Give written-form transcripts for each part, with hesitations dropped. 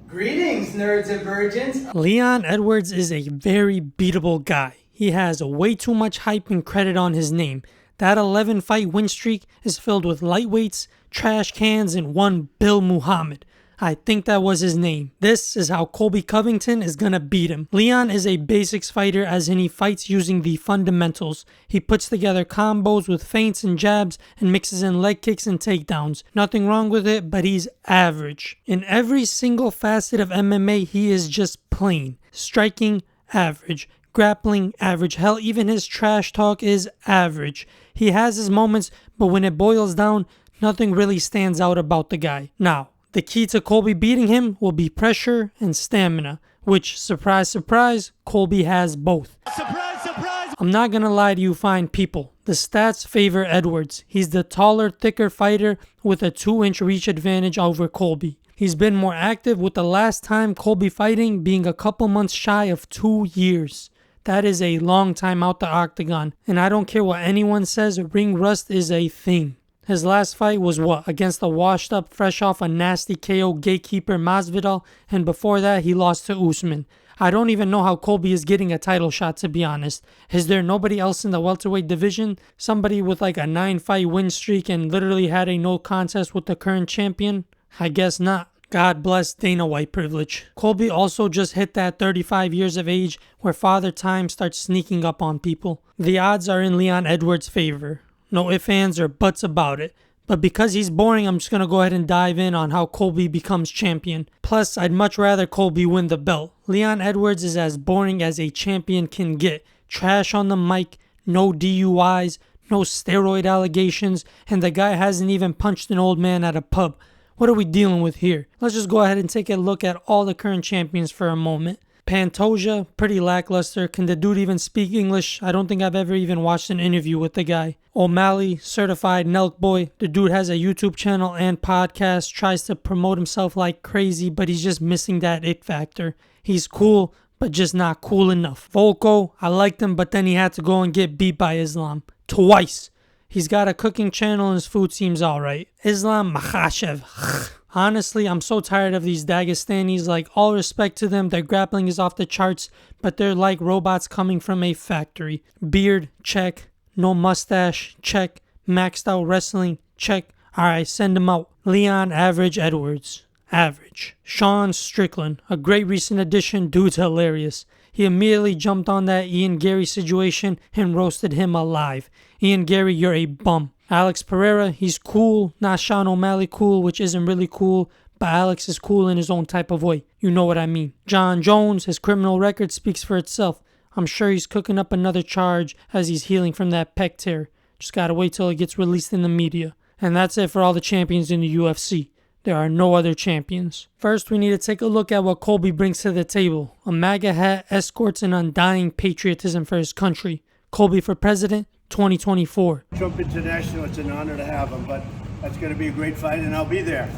Greetings, nerds and virgins. Leon Edwards is a very beatable guy. He has way too much hype and credit on his name. That 11 fight win streak is filled with lightweights, trash cans, and one Bill Muhammad. I think that was his name. This is how Colby Covington is gonna beat him. Leon is a basics fighter, as in he fights using the fundamentals. He puts together combos with feints and jabs and mixes in leg kicks and takedowns. Nothing wrong with it, but he's average. In every single facet of MMA, he is just plain. Striking, average. Grappling, average. Hell, even his trash talk is average. He has his moments, but when it boils down, nothing really stands out about the guy. Now, the key to Colby beating him will be pressure and stamina, which, surprise, surprise, Colby has both. Surprise, surprise! I'm not gonna lie to you fine people. The stats favor Edwards. He's the taller, thicker fighter with a 2-inch reach advantage over Colby. He's been more active, with the last time Colby fighting being a couple months shy of 2 years. That is a long time out the octagon, and I don't care what anyone says, ring rust is a thing. His last fight was what? Against the washed up, fresh off a nasty KO gatekeeper Masvidal, and before that he lost to Usman. I don't even know how Colby is getting a title shot, to be honest. Is there nobody else in the welterweight division? Somebody with like a 9-fight win streak and literally had a no contest with the current champion? I guess not. God bless Dana White privilege. Colby also just hit that 35 years of age where father time starts sneaking up on people. The odds are in Leon Edwards' favor. No ifs, ands, or buts about it. But because he's boring, I'm just going to go ahead and dive in on how Colby becomes champion. Plus, I'd much rather Colby win the belt. Leon Edwards is as boring as a champion can get. Trash on the mic, no DUIs, no steroid allegations, and the guy hasn't even punched an old man at a pub. What are we dealing with here? Let's just go ahead and take a look at all the current champions for a moment. Pantoja, pretty lackluster. Can the dude even speak English? I don't think I've ever even watched an interview with the guy. O'Malley, certified Nelk boy. The dude has a YouTube channel and podcast, tries to promote himself like crazy, but he's just missing that it factor. He's cool, but just not cool enough. Volko, I liked him, but then he had to go and get beat by Islam. Twice. He's got a cooking channel and his food seems alright. Islam Makhachev. Honestly, I'm so tired of these Dagestanis. Like, all respect to them, their grappling is off the charts, but they're like robots coming from a factory. Beard, check. No mustache, check. Maxed out wrestling, check. Alright, send him out. Leon Average Edwards, average. Sean Strickland, a great recent addition, dude's hilarious. He immediately jumped on that Ian Gary situation and roasted him alive. Ian Gary, you're a bum. Alex Pereira, he's cool, not Sean O'Malley cool, which isn't really cool, but Alex is cool in his own type of way. You know what I mean. John Jones, his criminal record speaks for itself. I'm sure he's cooking up another charge as he's healing from that pec tear. Just gotta wait till it gets released in the media. And that's it for all the champions in the UFC. There are no other champions. First, we need to take a look at what Colby brings to the table. A MAGA hat escorts an undying patriotism for his country. Colby for president, 2024. Trump International, it's an honor to have him, but that's going to be a great fight, and I'll be there.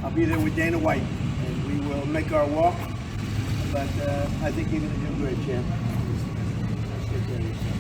I'll be there with Dana White, and we will make our walk, but I think you're going to do great, champ.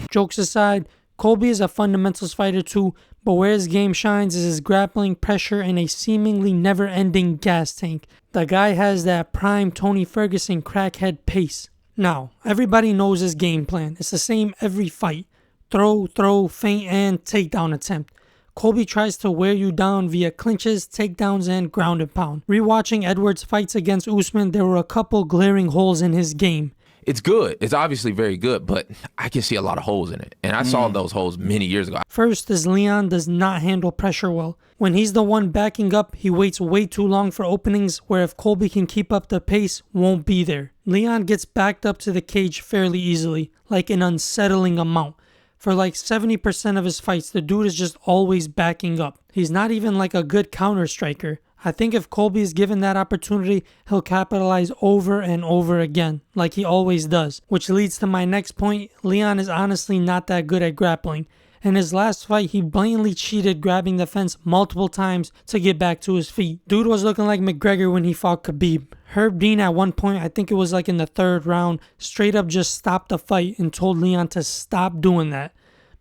Jokes aside, Colby is a fundamentals fighter too, but where his game shines is his grappling, pressure, and a seemingly never-ending gas tank. The guy has that prime Tony Ferguson crackhead pace. Now, everybody knows his game plan. It's the same every fight. Throw, feint, and takedown attempt. Colby tries to wear you down via clinches, takedowns, and ground and pound. Rewatching Edwards' fights against Usman, there were a couple glaring holes in his game. It's good. It's obviously very good, but I can see a lot of holes in it. And I saw those holes many years ago. First is Leon does not handle pressure well. When he's the one backing up, he waits way too long for openings where if Colby can keep up the pace, won't be there. Leon gets backed up to the cage fairly easily, like an unsettling amount. For like 70% of his fights, the dude is just always backing up. He's not even like a good counter striker. I think if Colby is given that opportunity, he'll capitalize over and over again, like he always does. Which leads to my next point, Leon is honestly not that good at grappling. In his last fight, he blatantly cheated grabbing the fence multiple times to get back to his feet. Dude was looking like McGregor when he fought Khabib. Herb Dean at one point, I think it was like in the 3rd round, straight up just stopped the fight and told Leon to stop doing that.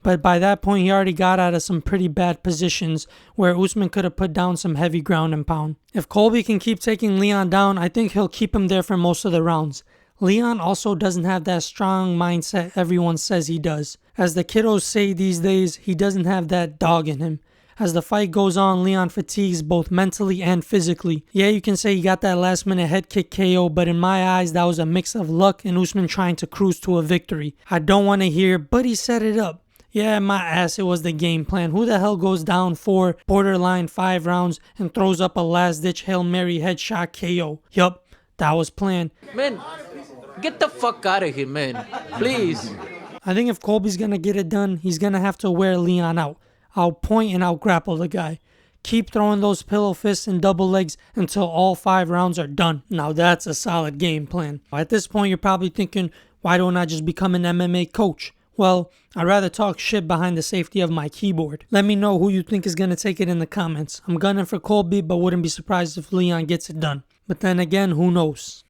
But by that point, he already got out of some pretty bad positions where Usman could have put down some heavy ground and pound. If Colby can keep taking Leon down, I think he'll keep him there for most of the rounds. Leon also doesn't have that strong mindset everyone says he does. As the kiddos say these days, he doesn't have that dog in him. As the fight goes on, Leon fatigues both mentally and physically. Yeah, you can say he got that last minute head kick KO, but in my eyes, that was a mix of luck and Usman trying to cruise to a victory. I don't want to hear, but he set it up. Yeah, my ass, it was the game plan. Who the hell goes down 4, borderline 5 rounds and throws up a last-ditch Hail Mary headshot KO? Yup, that was planned. Man, get the fuck out of here, man. Please. I think if Colby's gonna get it done, he's gonna have to wear Leon out. I'll point and I'll grapple the guy. Keep throwing those pillow fists and double legs until all 5 rounds are done. Now that's a solid game plan. At this point, you're probably thinking, why don't I just become an MMA coach? Well, I'd rather talk shit behind the safety of my keyboard. Let me know who you think is going to take it in the comments. I'm gunning for Colby, but wouldn't be surprised if Leon gets it done. But then again, who knows?